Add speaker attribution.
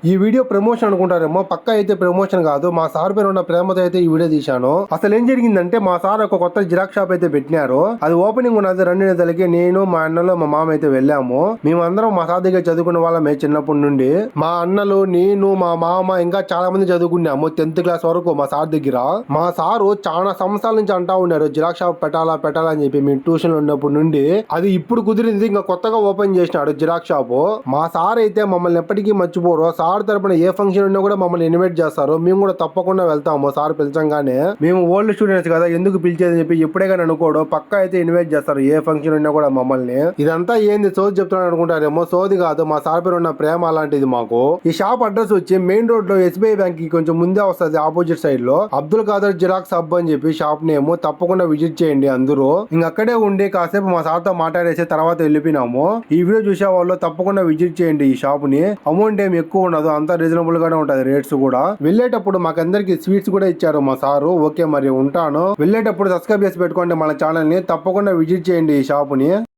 Speaker 1: ఈ video promotion అనుకుంటారేమో, పక్క అయితే ప్రమోషన్ కాదు. మా సార్ పేరు ఉన్న ప్రేమతో అయితే ఈ వీడియో తీశాను. అసలు ఏం జరిగిందంటే, మా సార్ ఒక కొత్త జిరాక్స్ షాప్ అయితే పెట్టినారు. అది ఓపెనింగ్ ఉన్నది 2 నెలలకి నేను మా అన్నలు మా మామ అయితే వెళ్ళాము. మేమందరం మా సార్ దగ్గర చదువుకునే వాళ్ళమే చిన్నప్పటి నుండి. మా అన్నలు, నేను, మా మామ ఇంకా చాలా మంది చదువుకున్నాము 10th క్లాస్ వరకు మా సార్ దగ్గర. మా సారు చాలా సంవత్సరాల నుంచి అంటా ఉన్నారు జిరాక్స్ షాప్ పెట్టాలా అని చెప్పి. మేము ట్యూషన్ ఉన్నప్పటి నుండి అది ఇప్పుడు కుదిరింది. ఇంకా కొత్తగా ఓపెన్ చేసినాడు జిరాక్స్ షాప్. మా సార్ అయితే మమ్మల్ని ఎప్పటికీ మర్చిపోరు. సార్ తరపున ఏ ఫంక్షన్ ఉన్నా కూడా మమ్మల్ని ఇన్వైట్ చేస్తారు. మేము కూడా తప్పకుండా వెళ్తాము సార్ పిలిచంగానే. మేము ఓల్డ్ స్టూడెంట్స్ కదా, ఎందుకు పిలిచేదని చెప్పి ఎప్పుడే కానీ అనుకోడు. పక్కా అయితే ఇన్వైట్ చేస్తారు ఏ ఫంక్షన్ ఉన్నా కూడా మమ్మల్ని. ఇదంతా ఏంది సోది చెప్తున్నాను అనుకుంటారేమో, సోది కాదు. మా సార్ పేరు ఉన్న ప్రేమ అలాంటిది మాకు. ఈ షాప్ అడ్రస్ వచ్చి మెయిన్ రోడ్ లో SBI బ్యాంక్ కి కొంచెం ముందే వస్తుంది, ఆపోజిట్ సైడ్ లో అబ్దుల్ ఖాదర్ జిరాక్స్ హబ్ అని చెప్పి షాప్ నేమ్. తప్పకుండా విజిట్ చేయండి అందరూ. ఇంకక్కడే ఉండి కాసేపు మా సార్ తో మాట్లాడేసి తర్వాత వెళ్ళిపోయినాము. ఈ వీడియో చూసే వాళ్ళు తప్పకుండా విజిట్ చేయండి ఈ షాప్ ని. అమౌంట్ ఏమి ఎక్కువ ఉండదు, అంతా రీజనబుల్ గానే ఉంటది రేట్స్ కూడా. వెళ్ళేటప్పుడు మాకందరికి స్వీట్స్ కూడా ఇచ్చారు మా సారు. ఓకే మరి ఉంటాను. వెళ్ళేటప్పుడు సబ్స్క్రైబ్ చేసి పెట్టుకోండి మన ఛానల్ ని. తప్పకుండా విజిట్ చేయండి ఈ షాప్ ని.